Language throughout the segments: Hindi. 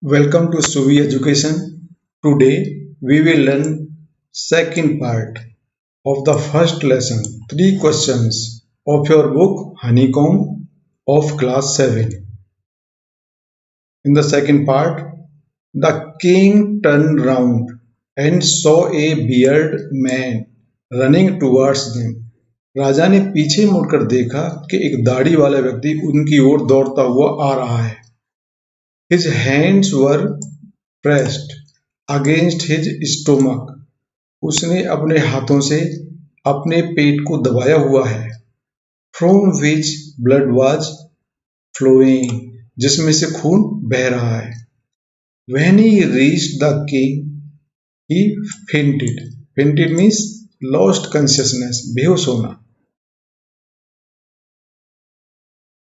Welcome to Suvi Education. Today we will learn second part of the first lesson. Three questions of your book Honeycomb of class 7. In the second part, the king turned round and saw a bearded man running towards them. राजा ने पीछे मुड़कर देखा कि एक दाढ़ी वाला व्यक्ति उनकी ओर दौड़ता हुआ आ रहा है. His hands were pressed against his stomach. उसने अपने हाथों से अपने पेट को दबाया हुआ है. From which blood was flowing, जिसमें से खून बह रहा है. When he reached the king, he fainted. Fainted means lost consciousness, बेहोश होना.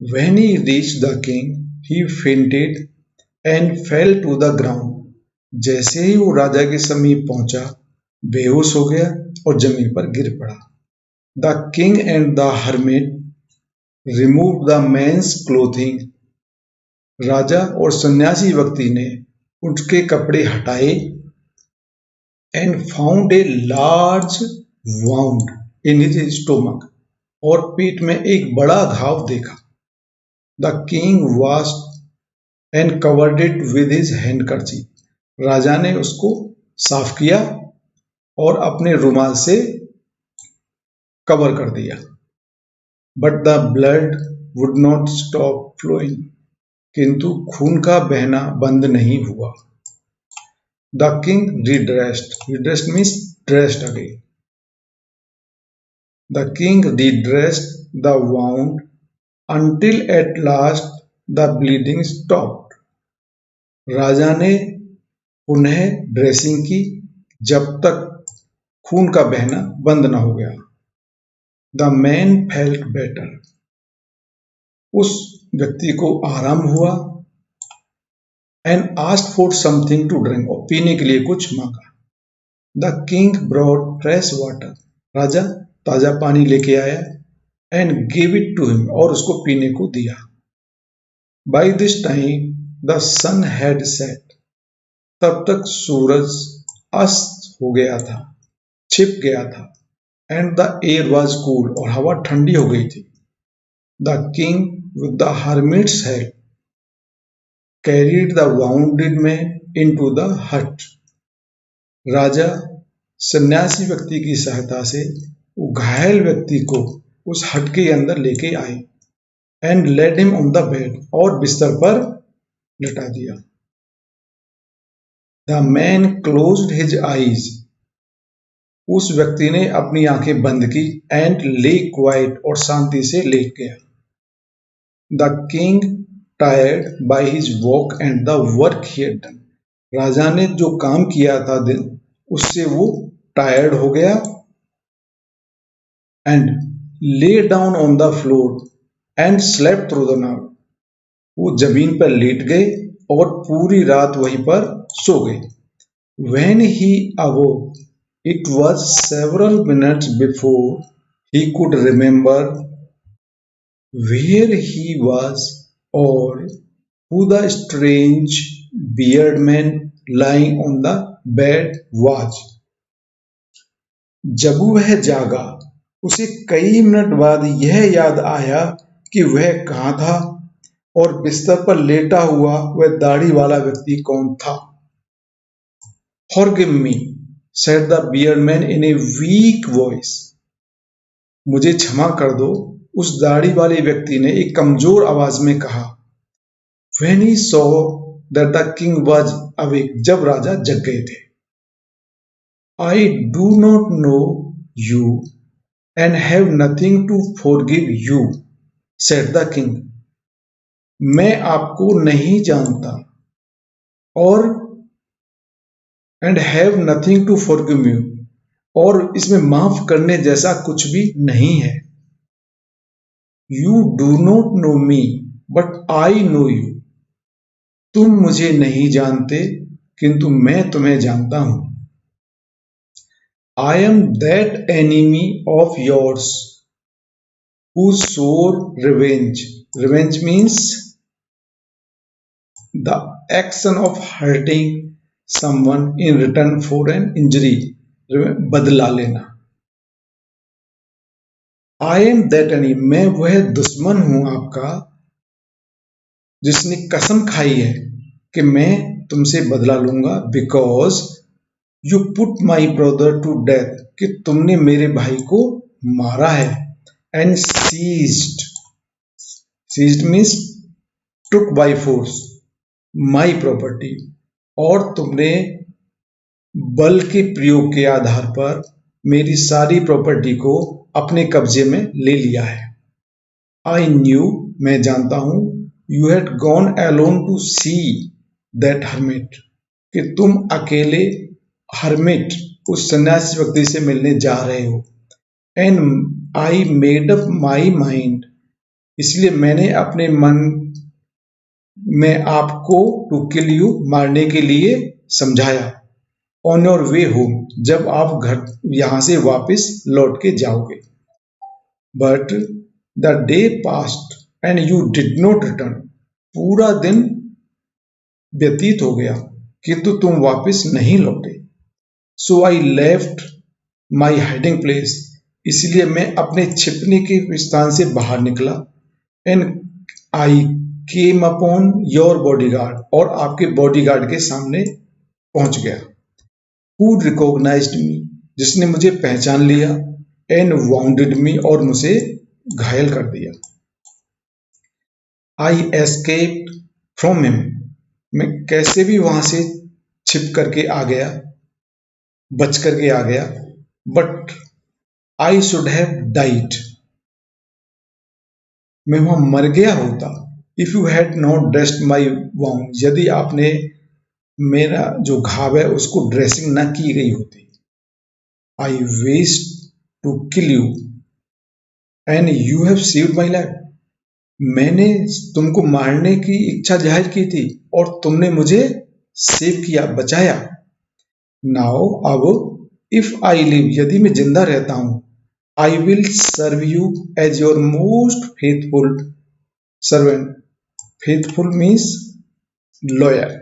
When he reached the king, he fainted and fell to the ground. जैसे ही वो राजा के समीप पहुंचा, बेहोश हो गया और जमीन पर गिर पड़ा. The king and the hermit removed the man's clothing. राजा और सन्यासी व्यक्ति ने उसके कपड़े हटाए and found a large wound in his stomach. और पेट में एक बड़ा घाव देखा. The king washed and covered it with his handkerchief. राजा ने उसको साफ किया और अपने रुमाल से कवर कर दिया. But the blood would not stop flowing. किंतु खून का बहना बंद नहीं हुआ. The king redressed. Redressed means dressed again. The king redressed the wound until at last the bleeding stopped. राजा ने पुनः ड्रेसिंग की जब तक खून का बहना बंद न हो गया. The man felt better. उस व्यक्ति को आराम हुआ. And asked for something to drink. और पीने के लिए कुछ मांगा. The king brought fresh water. राजा ताजा पानी लेके आया and give it to him. और उसको पीने को दिया. By this time the sun had set. तब तक सूरज अस्त हो गया था, छिप गया था. And the air was cool. और हवा ठंडी हो गई थी. The king with the hermits help carried the bounded man into the हट. राजा सन्यासी व्यक्ति की सहायता से वो घायल व्यक्ति को उस हट के अंदर लेके आए. And led him on the bed. और बिस्तर पर लिटा दिया. The man closed his eyes. उस व्यक्ति ने अपनी आंखें बंद की. एंड ले क्वाइट. और शांति से लेट गया. The king tired by his walk and the work he had done. राजा ने जो काम किया था दिन, उससे वो टायर्ड हो गया. And lay down on the floor and slept through the night. वो जमीन पर लेट गए और पूरी रात वहीं पर सो गए. When he awoke, it was several minutes before he could remember where he was or who the strange bearded man lying on the bed was. जब वह जागा, उसे कई मिनट बाद यह याद आया कि वह कहाँ था और बिस्तर पर लेटा हुआ वह दाढ़ी वाला व्यक्ति कौन था. Forgive me, said the bearded man in a weak voice. मुझे क्षमा कर दो, उस दाढ़ी वाले व्यक्ति ने एक कमजोर आवाज में कहा. When he saw that the king was awake, जब राजा जग गए थे. I do not know you and have nothing to forgive you, said the king. मैं आपको नहीं जानता और and have nothing to forgive you. और इसमें माफ करने जैसा कुछ भी नहीं है. You do not know me, but I know you. तुम मुझे नहीं जानते, किंतु मैं तुम्हें जानता हूं. I am that enemy of yours who swore revenge. Revenge means the action of hurting someone in return for an injury. बदला लेना। आई एम दैट एनी, मैं वह दुश्मन हूं आपका जिसने कसम खाई है कि मैं तुमसे बदला लूंगा। Because you put my brother to death, कि तुमने मेरे भाई को मारा है। And seized, seized means took by force my property, और तुमने बल के प्रयोग के आधार पर मेरी सारी प्रॉपर्टी को अपने कब्जे में ले लिया है। आई न्यू, मैं जानता हूं, you had gone alone to see that hermit, कि तुम अकेले हर्मिट, उस सन्यासी व्यक्ति से मिलने जा रहे हो। And I made up my mind, इसलिए मैंने अपने मन में आपको टू किल यू, मारने के लिए समझाया। ऑन योर वे होम, जब आप घर यहां से वापस लौट के जाओगे। But the day past and you did not return, पूरा दिन व्यतीत हो गया किंतु तुम वापस नहीं लौटे। So I left my hiding place, इसलिए मैं अपने छिपने के स्थान से बाहर निकला। And I came upon your bodyguard, और आपके बॉडीगार्ड के सामने पहुंच गया। हु रिकॉग्नाइज्ड मी, जिसने मुझे पहचान लिया। एंड वाउंडेड मी, और मुझे घायल कर दिया। आई एस्केप्ड फ्रॉम हिम, मैं कैसे भी वहां से छिप करके आ गया, बच करके आ गया। But I should have died, मैं वहां मर गया होता। If you had not dressed my wound, यदि आपने मेरा जो घाव है उसको ड्रेसिंग ना की गई होती। I wish to kill you and you have saved my life, मैंने तुमको मारने की इच्छा जाहिर की थी और तुमने मुझे सेव किया, बचाया। नाउ अब, इफ आई लिव, यदि मैं जिंदा रहता हूं, I will serve you as your most faithful servant, faithful means loyal,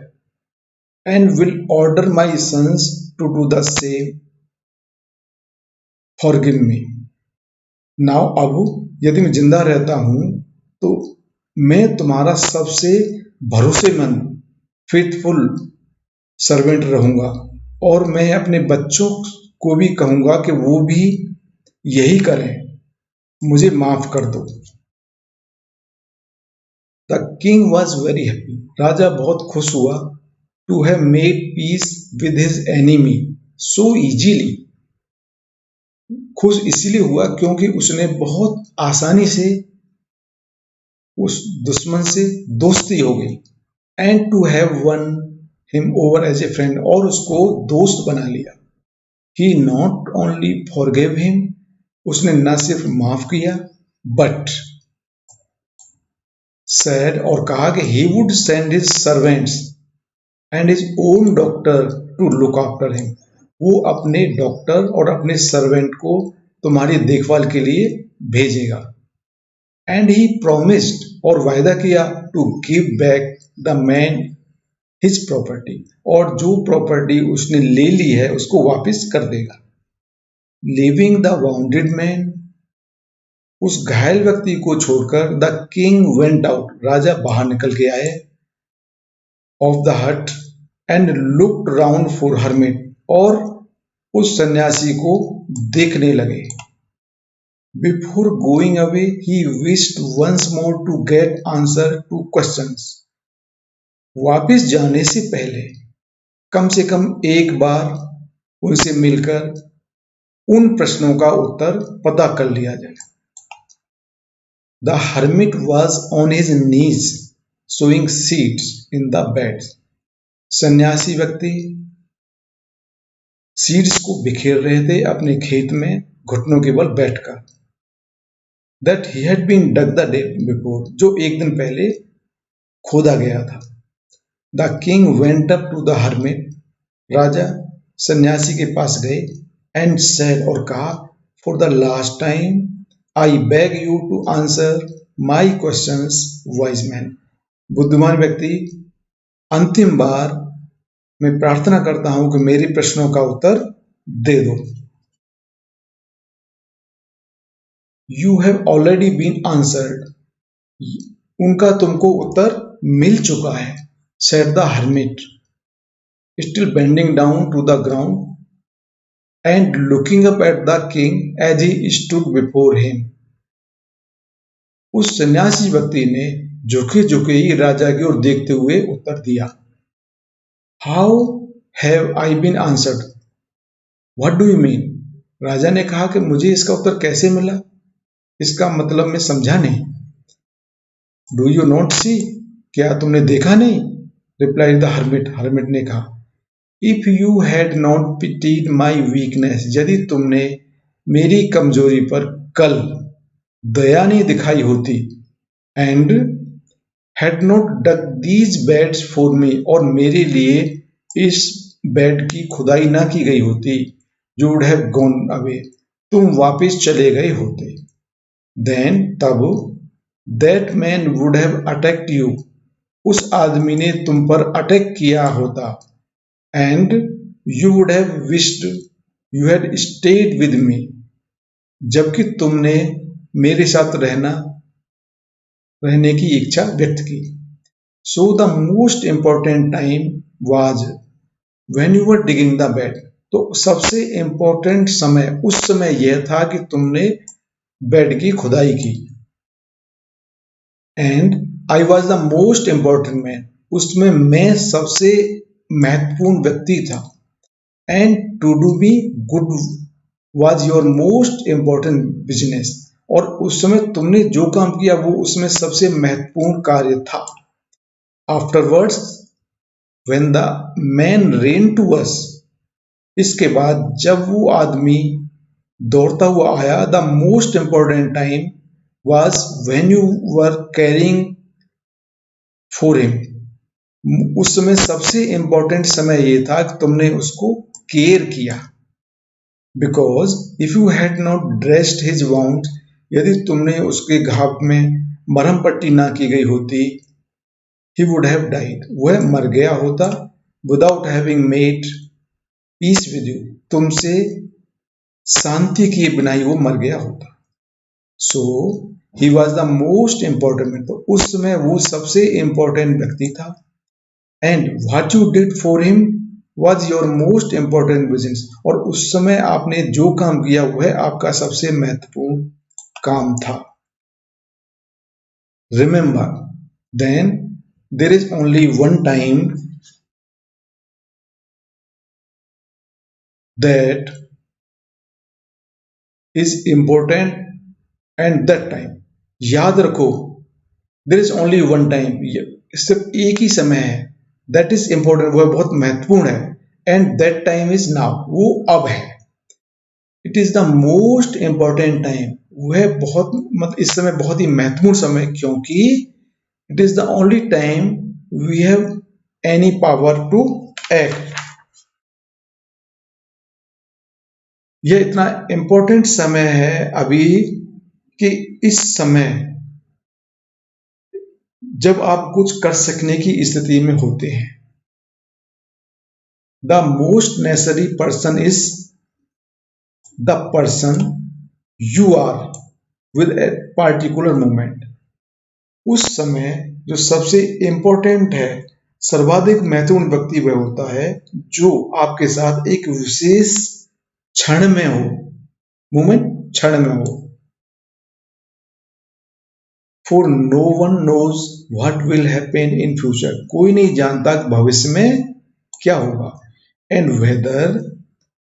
and will order my sons to do the same, forgive me. Now अब, यदि मैं जिंदा रहता हूं तो मैं तुम्हारा सबसे भरोसेमंद फेथफुल सर्वेंट रहूंगा, और मैं अपने बच्चों को भी कहूंगा कि वो भी यही करें, मुझे माफ कर दो। The king was very happy, राजा बहुत खुश हुआ। To have made peace with his enemy so easily, खुश इसलिए हुआ क्योंकि उसने बहुत आसानी से उस दुश्मन से दोस्ती हो गई। And to have won him over as a friend, और उसको दोस्त बना लिया। He not only forgive him, उसने न सिर्फ माफ किया, बट सेड, और कहा कि he would send his servants and his own doctor to look after him, वो अपने डॉक्टर और अपने सर्वेंट को तुम्हारी देखभाल के लिए भेजेगा। एंड ही प्रोमिस्ड, और वायदा किया, to give back the man his property, और जो प्रॉपर्टी उसने ले ली है उसको वापस कर देगा। लिविंग द वाउंडेड मैन, उस घायल व्यक्ति को छोड़कर, द किंग वेंट आउट, राजा बाहर निकल के आए, of the hut, and looked round for hermit, और उस सन्यासी को देखने लगे। Before going away he wished once more to get answer to questions, वापिस जाने से पहले कम से कम एक बार उनसे मिलकर उन प्रश्नों का उत्तर पता कर लिया जाए। The hermit was on his knees sowing seeds in the bed, सन्यासी व्यक्ति सीड्स को बिखेर रहे थे अपने खेत में घुटनों के बल बैठकर। That he had been dug the day before, जो एक दिन पहले खोदा गया था। The king went up to the hermit, राजा सन्यासी के पास गए। एंड सेड, और कहा, for the last time I beg you to answer my questions wise man, बुद्धिमान व्यक्ति, अंतिम बार मैं प्रार्थना करता हूं कि मेरे प्रश्नों का उत्तर दे दो। You have already been answered. उनका तुमको उत्तर मिल चुका है। Said the hermit, still bending down to the ground and looking up at the king as he stood before him. उस सन्यासी व्यक्ति ने झुके झुके ही राजा की ओर देखते हुए उत्तर दिया। How have I been answered? What do you mean? राजा ने कहा कि मुझे इसका उत्तर कैसे मिला? इसका मतलब मैं समझा नहीं। डू यू नॉट सी? क्या तुमने देखा नहीं? रिप्लाइड द हर्मिट, हर्मिट ने कहा। If you had not pitied my weakness, यदि तुमने मेरी कमजोरी पर कल दया नहीं दिखाई होती, and had not dug these beds for me, और मेरे लिए इस बेड की खुदाई ना की गई होती, you would have gone away, तुम वापिस चले गए होते। देन तब that man would have attacked you, उस आदमी ने तुम पर अटैक किया होता, and you would have wished you had stayed with me, जबकि तुमने मेरे साथ रहने की इच्छा व्यक्त की। So the most important time was when you were digging the bed, तो सबसे इम्पोर्टेंट समय उस समय यह था कि तुमने बेड की खुदाई की। And I was the most important man, उसमें मैं सबसे महत्वपूर्ण व्यक्ति था। And to do be good was your most important business, और उस समय तुमने जो काम किया वो उसमें सबसे महत्वपूर्ण कार्य था। Afterwards when the man ran to us, इसके बाद जब वो आदमी दौड़ता हुआ आया, the most important time was when you were caring for him, उस समय सबसे इंपॉर्टेंट समय ये था कि तुमने उसको केयर किया। Because if you had not dressed his wound, यदि तुमने उसके घाव में मरहम पट्टी ना की गई होती, ही वुड हैव डाइड, वह मर गया होता। Without having made peace with you, तुमसे शांति किए बिना ही वो मर गया होता। So he was the most important, तो उस समय वो सबसे इंपॉर्टेंट व्यक्ति था। And what you did for him was your most important business, और उस समय आपने जो काम किया वह आपका सबसे महत्वपूर्ण काम था। Remember then there is only one time that is important, and that time, याद रखो, there is only one time, सिर्फ एक ही समय है, दैट इज इंपॉर्टेंट, वह बहुत महत्वपूर्ण है, and that time is now, वो अब है। It is the most important time, वह बहुत मतलब इस समय बहुत ही महत्वपूर्ण समय, क्योंकि it is the only time we have any power to act. यह इतना इंपॉर्टेंट समय है अभी कि इस समय जब आप कुछ कर सकने की स्थिति में होते हैं। The most necessary person is the person you are with a particular moment. उस समय जो सबसे इंपॉर्टेंट है, सर्वाधिक महत्वपूर्ण व्यक्ति वह होता है जो आपके साथ एक विशेष क्षण में हो, मोमेंट क्षण में हो। For no one knows what will happen in future, कोई नहीं जानता कि भविष्य में क्या होगा। And whether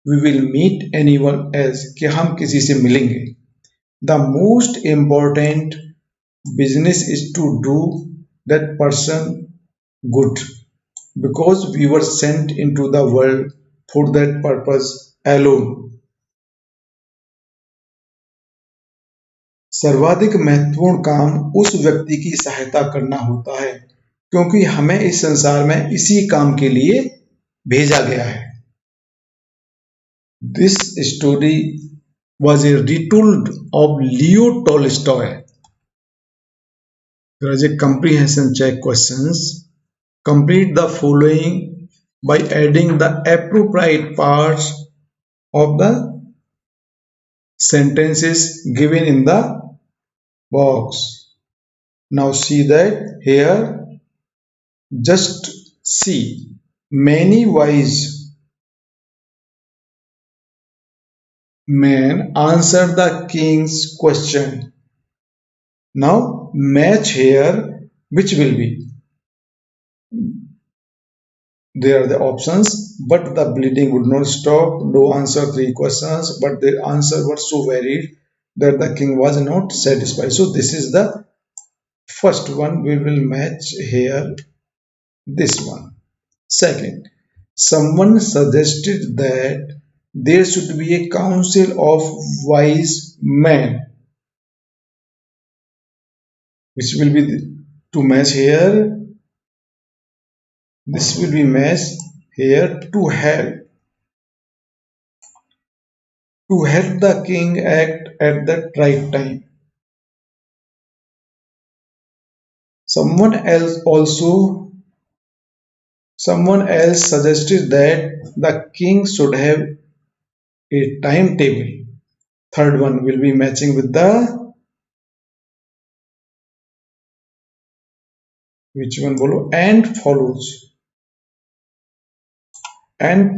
we will meet anyone else, कि हम किसी से मिलेंगे। The most important business is to do that person good, because we were sent into the world for that purpose alone. सर्वाधिक महत्वपूर्ण काम उस व्यक्ति की सहायता करना होता है, क्योंकि हमें इस संसार में इसी काम के लिए भेजा गया है। This story was a retold of Leo Tolstoy. There is a comprehension check questions. Complete the following by adding the appropriate parts of the sentences given in the box. Now see that here, just see. Many wise men answered the king's question. Now match here, which will be? There are the options, but the bleeding would not stop. No answer three questions, but the answer was so varied that the king was not satisfied. So this is the first one. We will match here this one. Second, someone suggested that there should be a council of wise men, which will be to match here. This will be matched here to help the king act at the right time. Someone else also Someone else suggested that the king should have a timetable. Third one will be matching with the which one follow and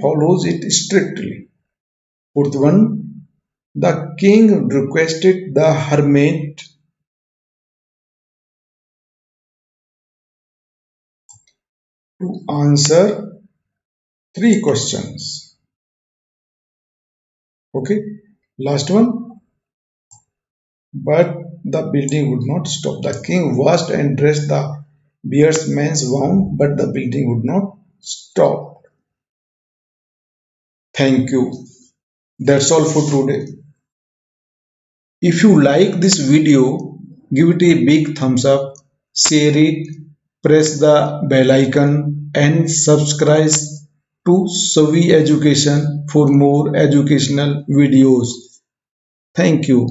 follows it strictly. Fourth one, the king requested the hermit to answer three questions. Okay, last one, but the building would not stop. The king washed and dressed the bearsman's wound, but the building would not stop. Thank you. That's all for today. If you like this video, give it a big thumbs up, share it, press the bell icon and subscribe to Savi Education for more educational videos. Thank you.